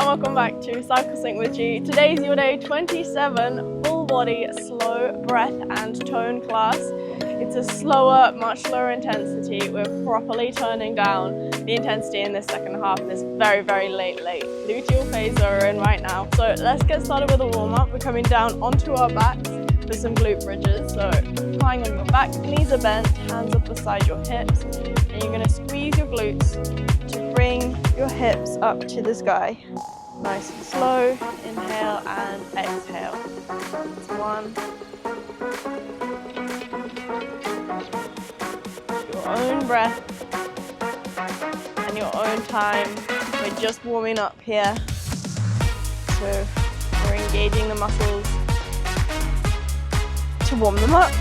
welcome back to Cycle Sync with G. Today's your day 27 full body slow breath and tone class. It's a slower, much lower intensity. We're properly toning down the intensity in this second half in this very late luteal phase that we're in right now. So let's get started with a warm-up. We're coming down onto our backs for some glute bridges. So lying on your back, knees are bent, hands up beside your hips, and you're going to squeeze your glutes to bring your hips up to the sky. Nice and slow. Inhale and exhale. It's one. Your own breath and your own time. We're just warming up here. So we're engaging the muscles to warm them up.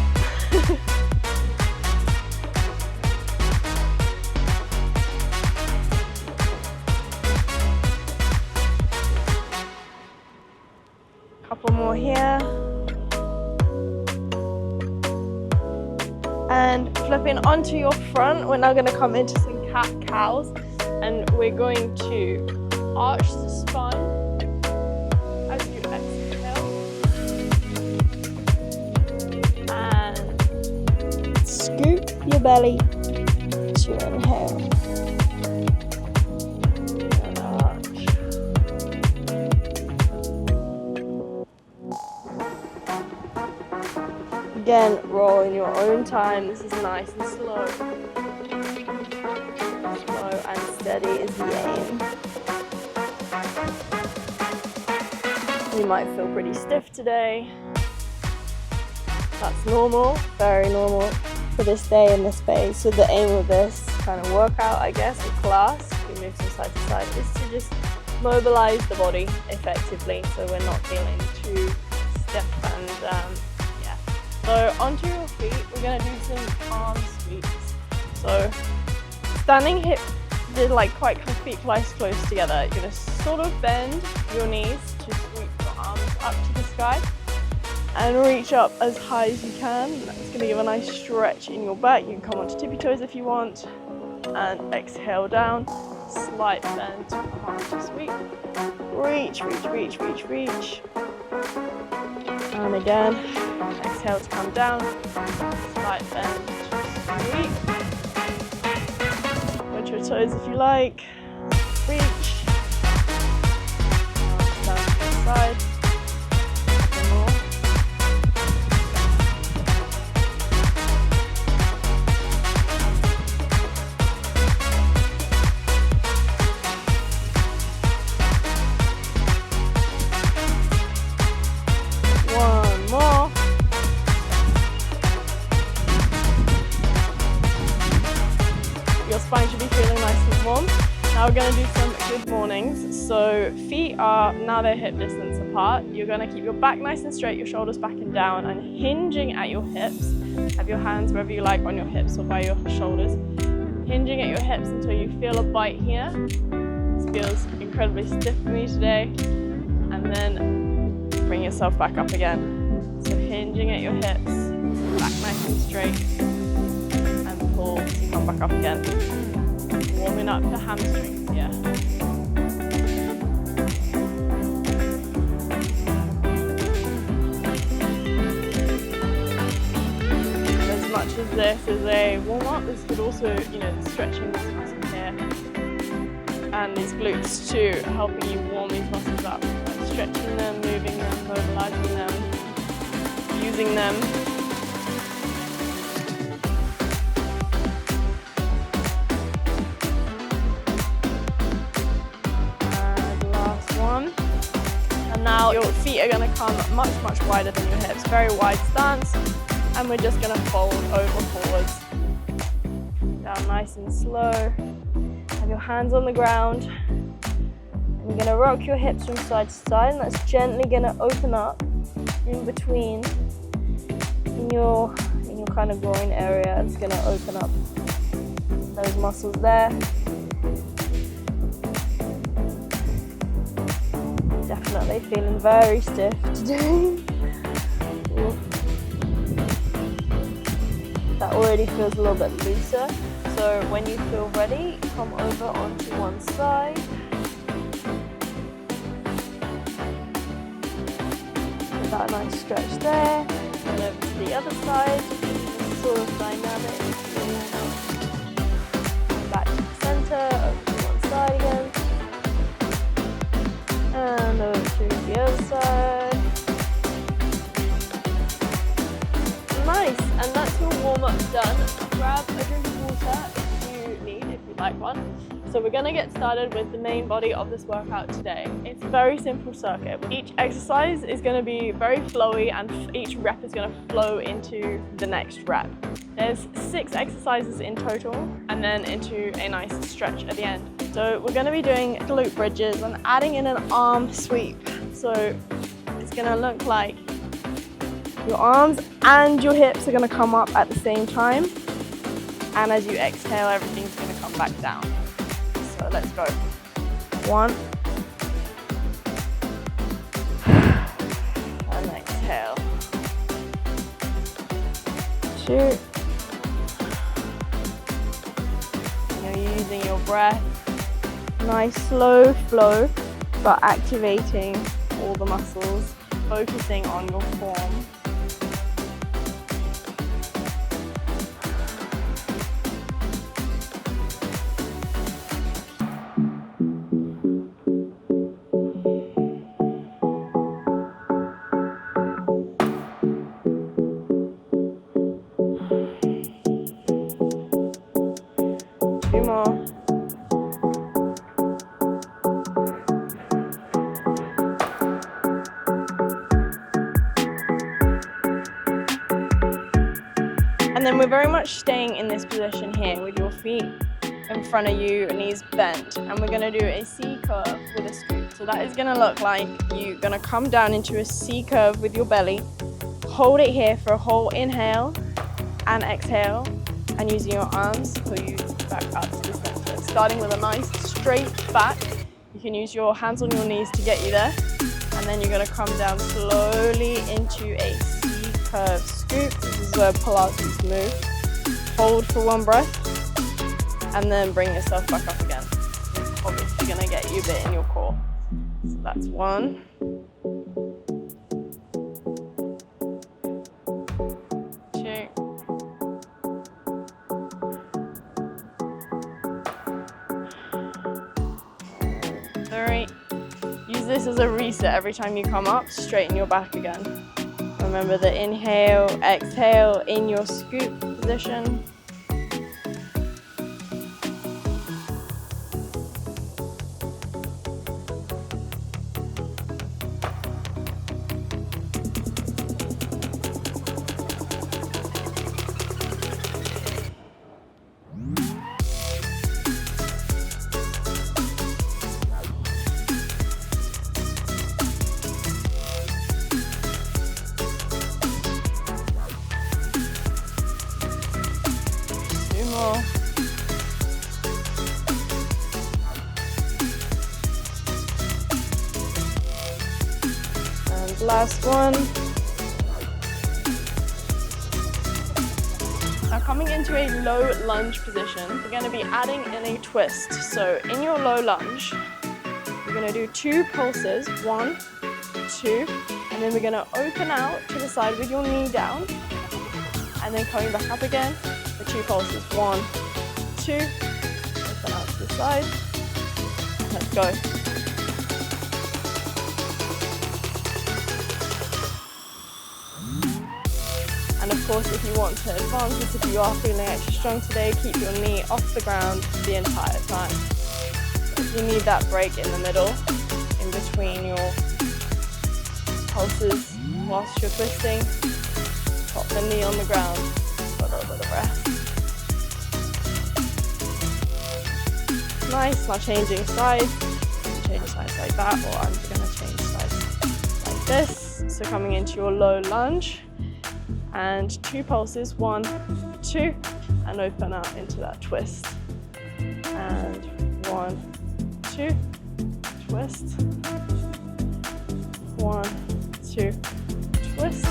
Couple more here. And flipping onto your front, we're now going to come into some cat-cows, and we're going to arch the spine as you exhale and scoop your belly to inhale. And arch. Again, roll in your own time. This is nice and slow. Slow and steady is the aim. You might feel pretty stiff today. That's normal, very normal for this day in this phase. So the aim of this kind of workout, I guess, or class, we move from side to side, is to just mobilize the body effectively so we're not feeling too stiff and So onto your feet, we're going to do some arm sweeps. So standing hip, they're like quite feet quite close together. You're going to sort of bend your knees to sweep your arms up to the sky and reach up as high as you can. That's going to give a nice stretch in your back. You can come onto tippy toes if you want, and exhale down, slight bend to arm to sweep. Reach, and again. Exhale to come down, slight bend, sweep. Watch your toes if you like. Reach. Down to the side. One more. One more. Your spine should be feeling nice and warm. Now we're going to do some good mornings. So feet are now they're hip distance apart. You're going to keep your back nice and straight, your shoulders back and down, and hinging at your hips. Have your hands wherever you like on your hips or by your shoulders. Hinging at your hips until you feel a bite here. This feels incredibly stiff for me today. And then bring yourself back up again. So hinging at your hips, back nice and straight. Pull to come back up again. Warming up the hamstrings here. As much as this is a warm-up, this could also, stretching this muscle here and these glutes too, helping you warm these muscles up, like stretching them, moving them, mobilizing them, using them. Now your feet are going to come much wider than your hips, very wide stance, and we're just going to fold over forwards. Down nice and slow. Have your hands on the ground. And you're going to rock your hips from side to side, and that's gently going to open up in between in your kind of groin area. It's going to open up those muscles there. Definitely feeling very stiff today. That already feels a little bit looser. So when you feel ready, come over onto one side. that nice stretch there. And over to the other side, sort of dynamic. Back to the center, over to one side again. And over to the other side. Nice, and that's your warm-up done. Grab a drink of water if you need, if you'd like one. So we're gonna get started with the main body of this workout today. It's a very simple circuit. Each exercise is gonna be very flowy and each rep is gonna flow into the next rep. There's 6 exercises in total and then into a nice stretch at the end. So we're gonna be doing glute bridges and adding in an arm sweep. So it's gonna look like your arms and your hips are gonna come up at the same time. And as you exhale, everything's gonna come back down. So let's go. 1. And exhale. 2. And you're using your breath. Nice slow flow, but activating all the muscles, focusing on your form. 2 more. And then we're very much staying in this position here with your feet in front of you, knees bent. And we're gonna do a C curve with a scoop. So that is gonna look like you're gonna come down into a C curve with your belly. Hold it here for a whole inhale and exhale. And using your arms to pull you back up to the center. Starting with a nice straight back. You can use your hands on your knees to get you there. And then you're gonna come down slowly into a C curve scoop. This is where Pilates move. Hold for 1 breath. And then bring yourself back up again. Obviously gonna get you a bit in your core. So that's 1. 2. 3. Use this as a reset every time you come up, straighten your back again. Remember the inhale, exhale in your scoop position. 2 more. And last one. Now coming into a low lunge position, we're going to be adding in a twist. So in your low lunge, you're going to do 2 pulses, 1, 2, and then we're going to open out to the side with your knee down, and then coming back up again. 2 pulses, 1, 2, open out to the side, let's go. And of course, if you want to advance this, if you are feeling extra strong today, keep your knee off the ground the entire time. So if you need that break in the middle, in between your pulses whilst you're twisting, pop the knee on the ground for a little bit of rest. Nice, now changing sides. Change sides like that, or I'm going to change sides like this. So coming into your low lunge, and 2 pulses, 1, 2, and open out into that twist. And 1, 2, twist. 1, 2, twist.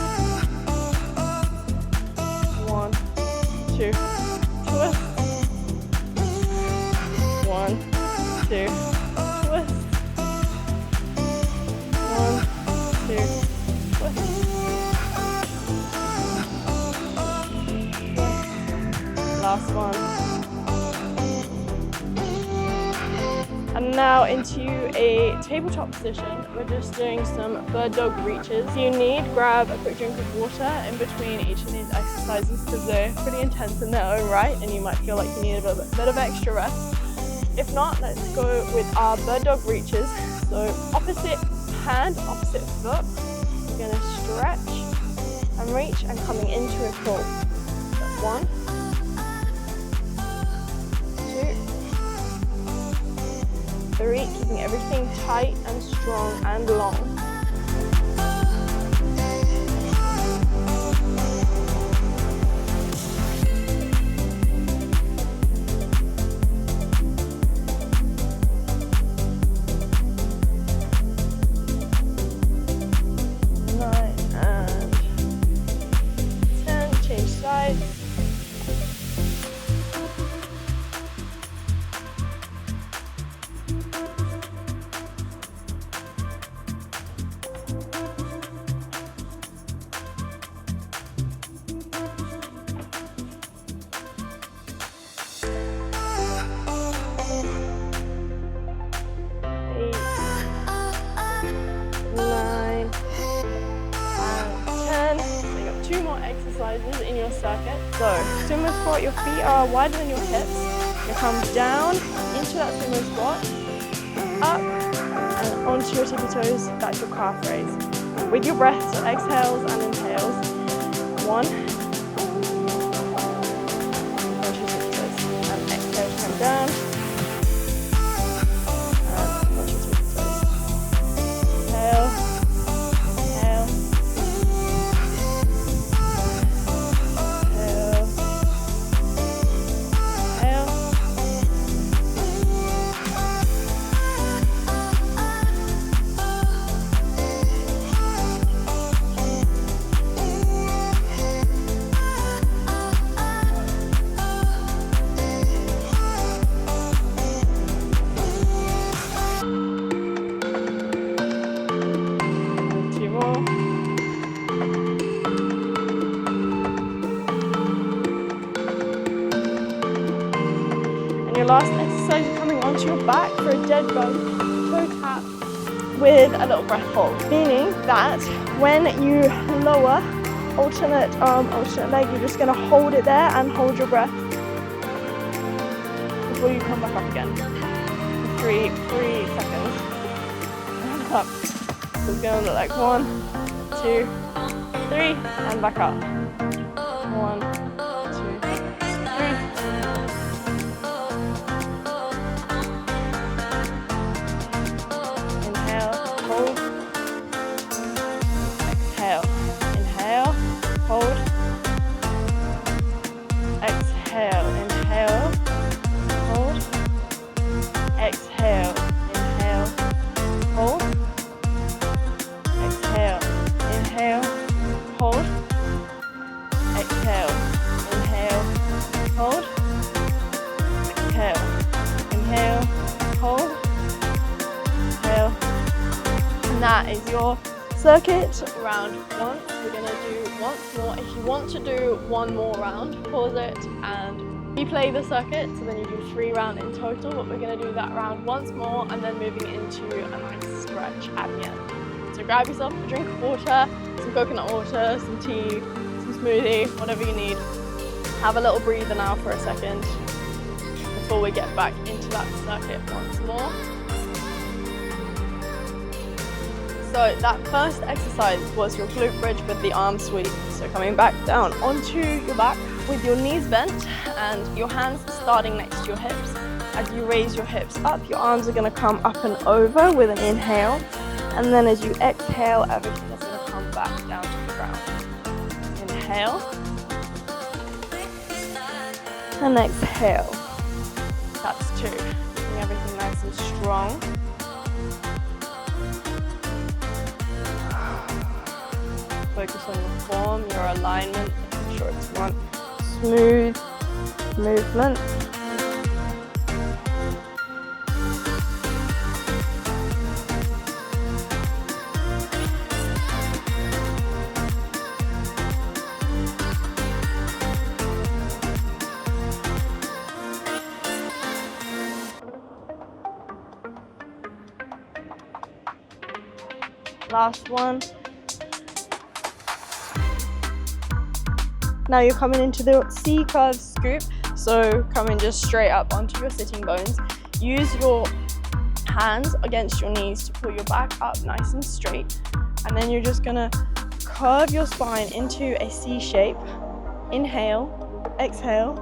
1, 2, twist. 1, 2, twist. 1, 2, twist. one. And now into a tabletop position. We're just doing some bird dog reaches. If you need, grab a quick drink of water in between each of these exercises because they're pretty intense in their own right and you might feel like you need a bit of extra rest. If not, let's go with our bird dog reaches. So opposite hand, opposite foot. We're gonna stretch and reach and coming into a pull. That's 1, 2, 3, keeping everything tight and strong and long. 9 and 10, change sides. Two more exercises in your circuit. So, sumo squat, your feet are wider than your hips. You come down into that sumo squat, up and onto your tippy toes. That's your calf raise. With your breath, so exhales and inhales. 1, onto your tippy toes. And exhale to come down. And onto your tippy toes. Inhale. Your last exercise is coming onto your back for a dead bug toe tap with a little breath hold, meaning that when you lower alternate arm, alternate leg, you're just going to hold it there and hold your breath before you come back up again. 3 seconds. And up. So it's going to look like 1, 2, 3, and back up. 1, 2, 3. Hold, exhale, inhale, hold, exhale, inhale, hold, exhale, inhale, hold, exhale, inhale, hold, exhale, inhale, hold, exhale, inhale, hold, exhale. And that is your circuit round 1. We're going to do once more. If you want to do one more round, pause it and replay the circuit. So then you do 3 rounds in total, but we're going to do that round once more and then moving into a nice stretch at the end. So grab yourself a drink of water, some coconut water, some tea, some smoothie, whatever you need. Have a little breather now for a second before we get back into that circuit once more. So that first exercise was your glute bridge with the arm sweep. So coming back down onto your back with your knees bent and your hands starting next to your hips. As you raise your hips up, your arms are going to come up and over with an inhale. And then as you exhale, everything is going to come back down to the ground. Inhale. And exhale. That's 2. Keeping everything nice and strong. Focus on your form, your alignment, making sure it's one smooth movement. Last one. Now you're coming into the C-curve scoop. So coming just straight up onto your sitting bones. Use your hands against your knees to pull your back up nice and straight. And then you're just gonna curve your spine into a C shape. Inhale, exhale,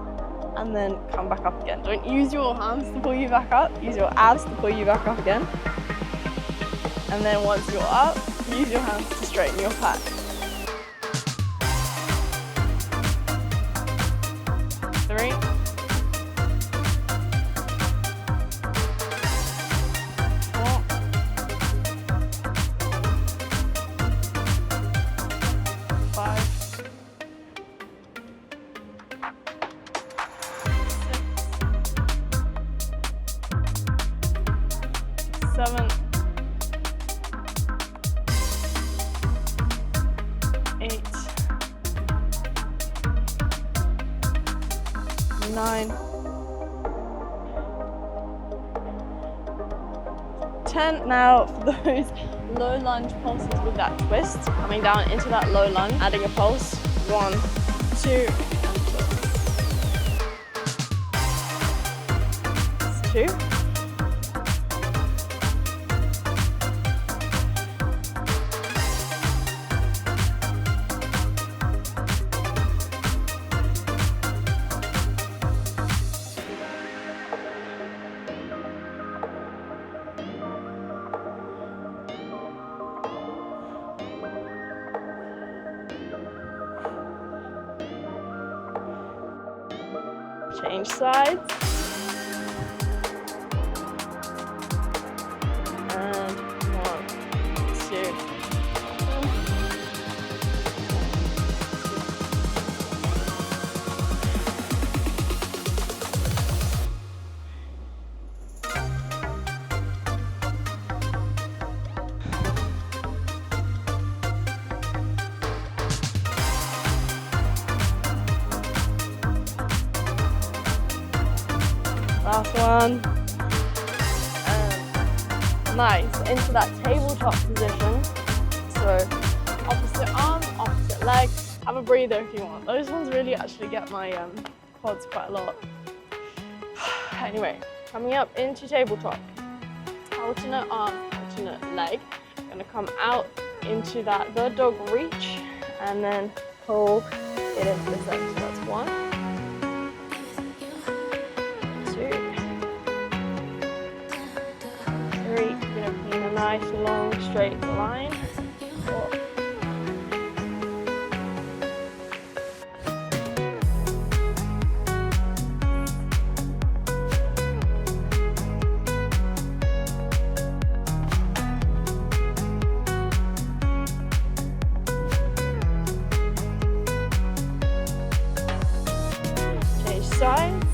and then come back up again. Don't use your hands to pull you back up. Use your abs to pull you back up again. And then once you're up, use your hands to straighten your back. Three. 4. 5. 6. 7. 8. 9. 10. Now for those low lunge pulses with that twist, coming down into that low lunge, adding a pulse. 1, 2, and 2. 2. Change sides. And 1, 2. Last one. Nice. Into that tabletop position. So opposite arm, opposite leg. Have a breather if you want. Those ones really actually get my quads quite a lot. Anyway, coming up into tabletop. Alternate arm, alternate leg. Gonna come out into that bird dog reach and then pull it into the center. So that's 1. 3, you're going to be in a nice long straight line. 4. 5. Change sides.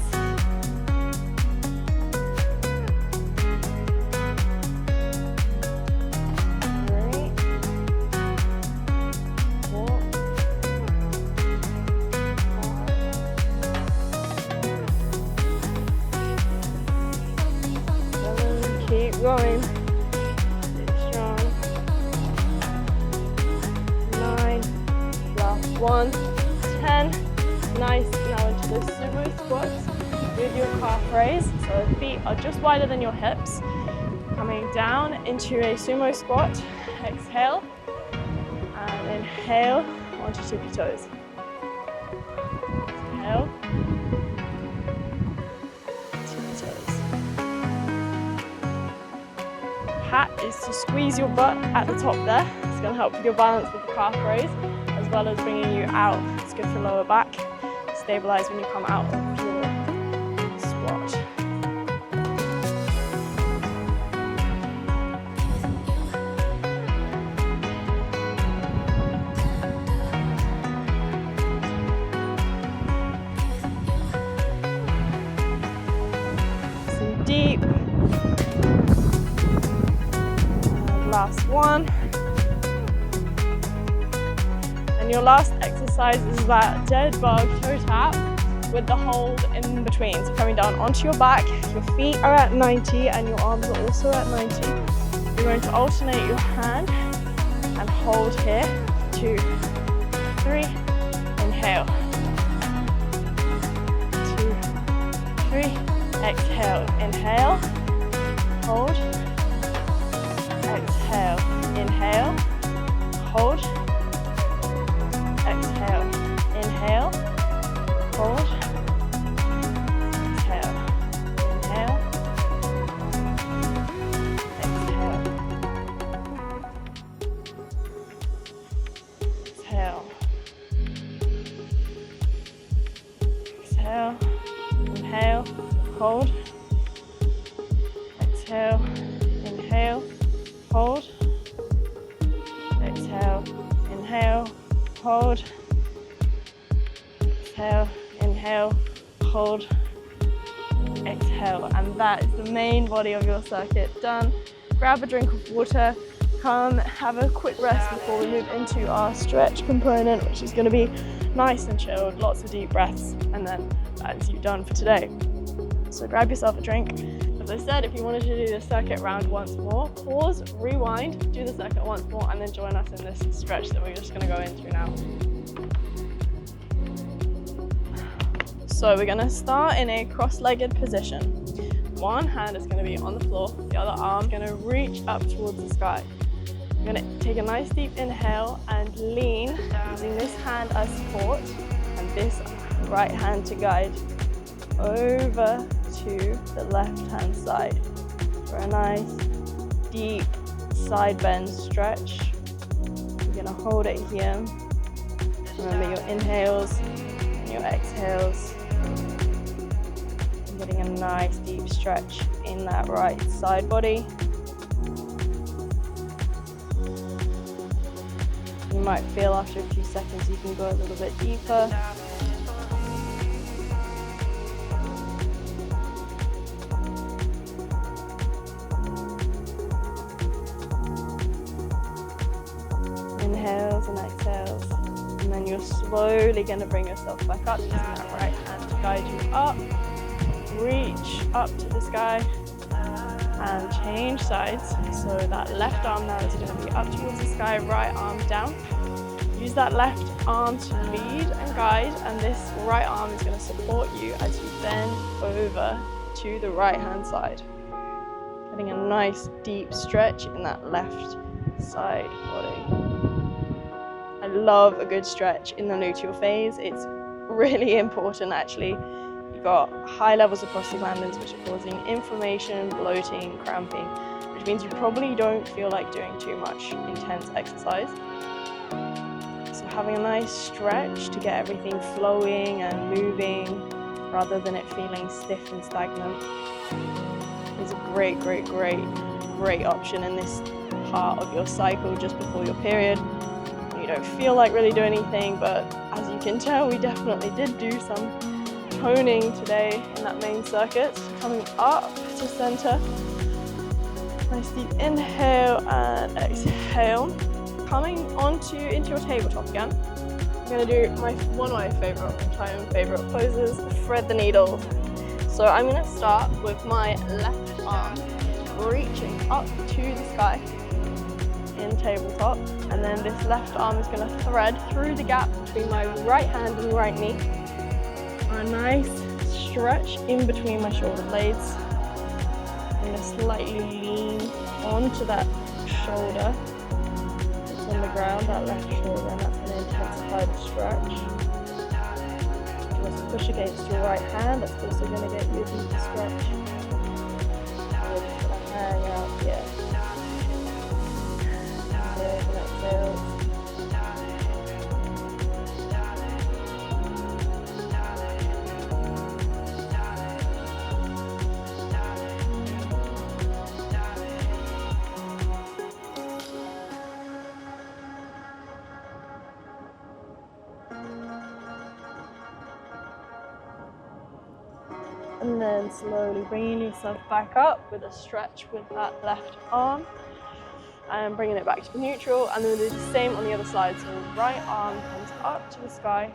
7. Keep going. Stay strong. 9. Last one. 10. Nice. Now into the sumo squats with your calf raise. So feet are just wider than your hips. Coming down into a sumo squat. Exhale. And inhale onto tippy toes. Exhale. Tippy toes. Hat is to squeeze your butt at the top there. It's going to help with your balance with the calf raise, as well as bringing you out. It's good for lower back. Stabilize when you come out of your squat. Some deep. And last one. And your last exercise is that dead bug toe tap with the hold in between. So coming down onto your back, your feet are at 90 and your arms are also at 90. You're going to alternate your hand and hold here. 2, 3, inhale. 2, 3, exhale, inhale, hold, exhale, inhale, hold, exhale, inhale, hold, exhale, inhale, exhale, exhale, exhale, inhale, hold, exhale, inhale, hold, exhale, inhale, hold, exhale, inhale, hold, exhale. And that is the main body of your circuit done. Grab a drink of water, come have a quick rest before we move into our stretch component, which is going to be nice and chilled, lots of deep breaths, and then that's you done for today. So grab yourself a drink. As I said, if you wanted to do the circuit round once more, pause, rewind, do the circuit once more, and then join us in this stretch that we're just going to go into now. So we're going to start in a cross-legged position. One hand is going to be on the floor, the other arm is going to reach up towards the sky. You're going to take a nice deep inhale and lean, using this hand as support and this right hand to guide over to the left hand side for a nice deep side bend stretch. You're going to hold it here. Remember your inhales and your exhales. You're getting a nice deep stretch in that right side body. You might feel after a few seconds you can go a little bit deeper. Inhales and exhales, and then you're slowly going to bring yourself back up, using that right hand to guide you up. Reach up to the sky and change sides. So that left arm now is going to be up towards the sky, right arm down. Use that left arm to lead and guide, and this right arm is going to support you as you bend over to the right hand side. Getting a nice deep stretch in that left side body. I love a good stretch in the luteal phase. It's really important actually. You've got high levels of prostaglandins which are causing inflammation, bloating, cramping, which means you probably don't feel like doing too much intense exercise. So having a nice stretch to get everything flowing and moving rather than it feeling stiff and stagnant is a great option in this part of your cycle just before your period. You don't feel like really doing anything, but as you can tell, we definitely did do some toning today in that main circuit. Coming up to center, nice deep inhale and exhale. Coming into your tabletop again. I'm going to do one of my favorite poses, thread the needle. So I'm going to start with my left arm reaching up to the sky in tabletop, and then this left arm is going to thread through the gap between my right hand and right knee. A nice stretch in between my shoulder blades. I'm going to slightly lean onto that shoulder that's on the ground, that left shoulder, and that's going to intensify the stretch. Just push against your right hand, that's also going to get you a deeper stretch. We're just going to hang out here. Inhales and exhales. And then slowly bringing yourself back up with a stretch with that left arm and bringing it back to neutral, and then we'll do the same on the other side. So right arm comes up to the sky,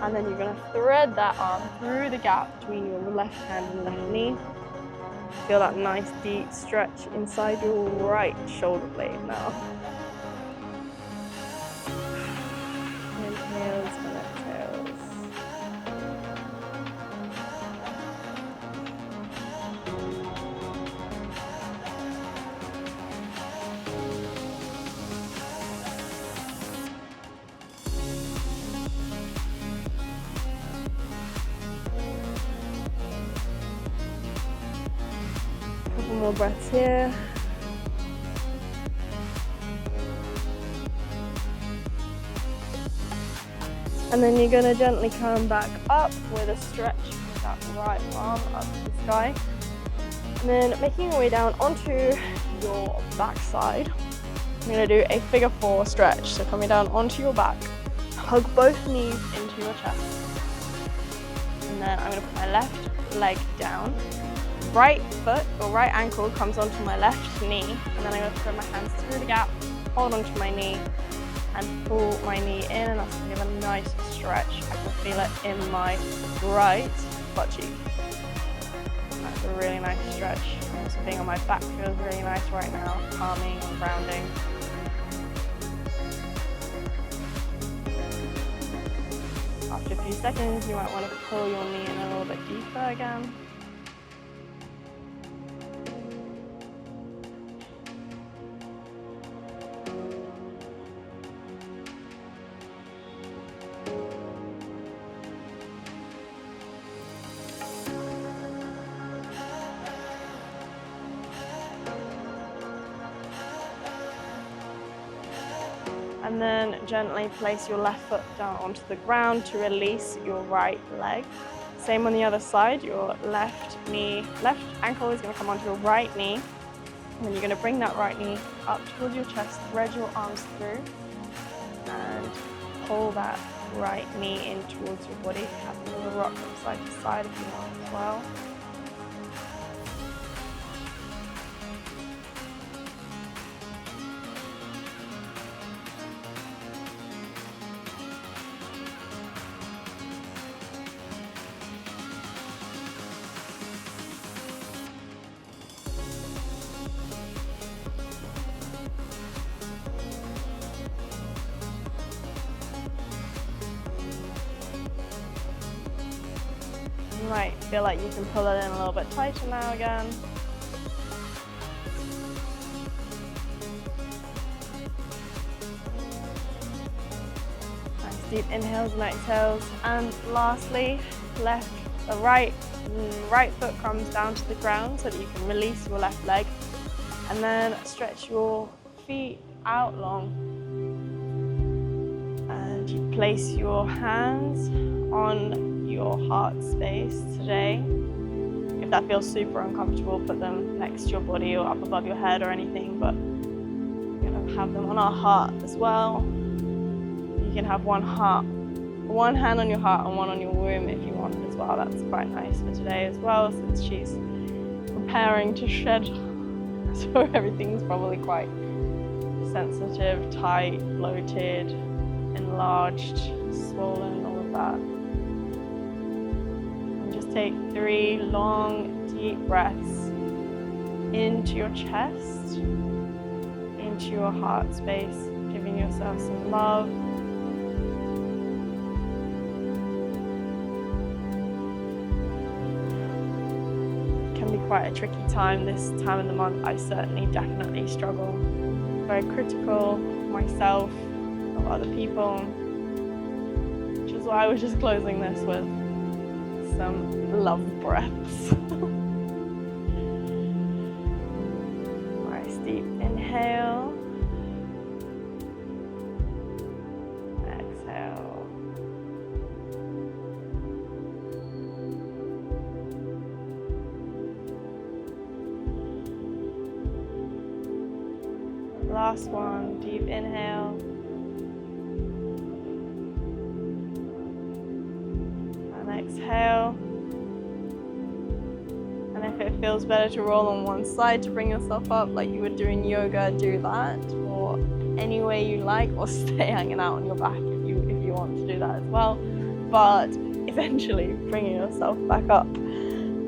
and then you're going to thread that arm through the gap between your left hand and left knee. Feel that nice deep stretch inside your right shoulder blade now. inhales and exhales. Couple more breaths here. And then you're going to gently come back up with a stretch with that right arm up to the sky. And then making your way down onto your back side. I'm going to do a figure 4 stretch. So coming down onto your back, hug both knees into your chest. And then I'm going to put my left leg down. Right foot or right ankle comes onto my left knee. And then I'm going to put my hands through the gap, hold onto my knee, and pull my knee in, and that's going to give a nice stretch. I can feel it in my right butt cheek. That's a really nice stretch. Also being on my back feels really nice right now, calming and grounding. After a few seconds, you might want to pull your knee in a little bit deeper again. And then gently place your left foot down onto the ground to release your right leg. Same on the other side, your left ankle is going to come onto your right knee. And then you're going to bring that right knee up towards your chest, thread your arms through, and pull that right knee in towards your body. Have a little rock from side to side if you want as well. You might feel like you can pull it in a little bit tighter now again. Nice deep inhales and exhales. And lastly, right foot comes down to the ground so that you can release your left leg. And then stretch your feet out long. And you place your hands on your heart space today. If that feels super uncomfortable, put them next to your body or up above your head or anything, but we're going to have them on our heart as well. You can have one hand on your heart and one on your womb if you want as well. That's quite nice for today as well, since she's preparing to shed, so everything's probably quite sensitive, tight, bloated, enlarged, swollen, all of that. Take 3 long, deep breaths into your chest, into your heart space, giving yourself some love. It can be quite a tricky time this time of the month. I certainly definitely struggle. Very critical myself, of other people, which is why I was just closing this with some love breaths. Nice deep inhale. Exhale. Last one, deep inhale. Exhale, and if it feels better to roll on one side to bring yourself up like you would do in yoga, do that, or any way you like, or stay hanging out on your back if you want to do that as well. But eventually bringing yourself back up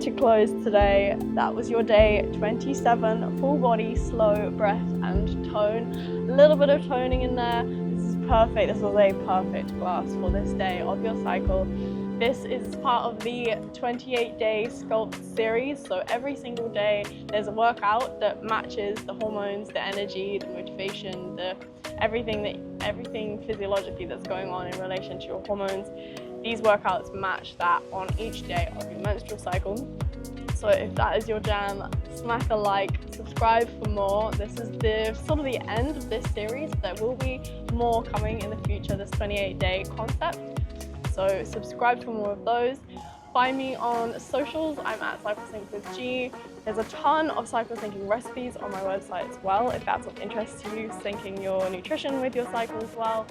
to close today. That was your day 27, full body, slow breath and tone. A little bit of toning in there. This is perfect. This was a perfect class for this day of your cycle. This is part of the 28-day Sculpt series. So every single day there's a workout that matches the hormones, the energy, the motivation, everything physiologically that's going on in relation to your hormones. These workouts match that on each day of your menstrual cycle. So if that is your jam, smack a like, subscribe for more. This is the sort of the end of this series. There will be more coming in the future, this 28-day concept. So subscribe for more of those. Find me on socials. I'm at CycleSync with G. There's a ton of cycle syncing recipes on my website as well, if that's of interest to you, syncing your nutrition with your cycle as well.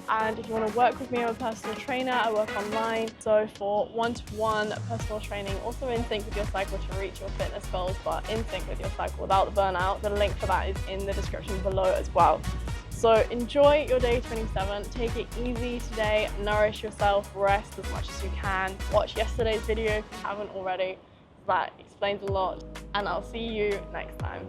And if you want to work with me, I'm a personal trainer. I work online. So for one-to-one personal training, also in sync with your cycle to reach your fitness goals, but in sync with your cycle without the burnout, the link for that is in the description below as well. So enjoy your day 27, take it easy today, nourish yourself, rest as much as you can. Watch yesterday's video if you haven't already, that explains a lot, and I'll see you next time.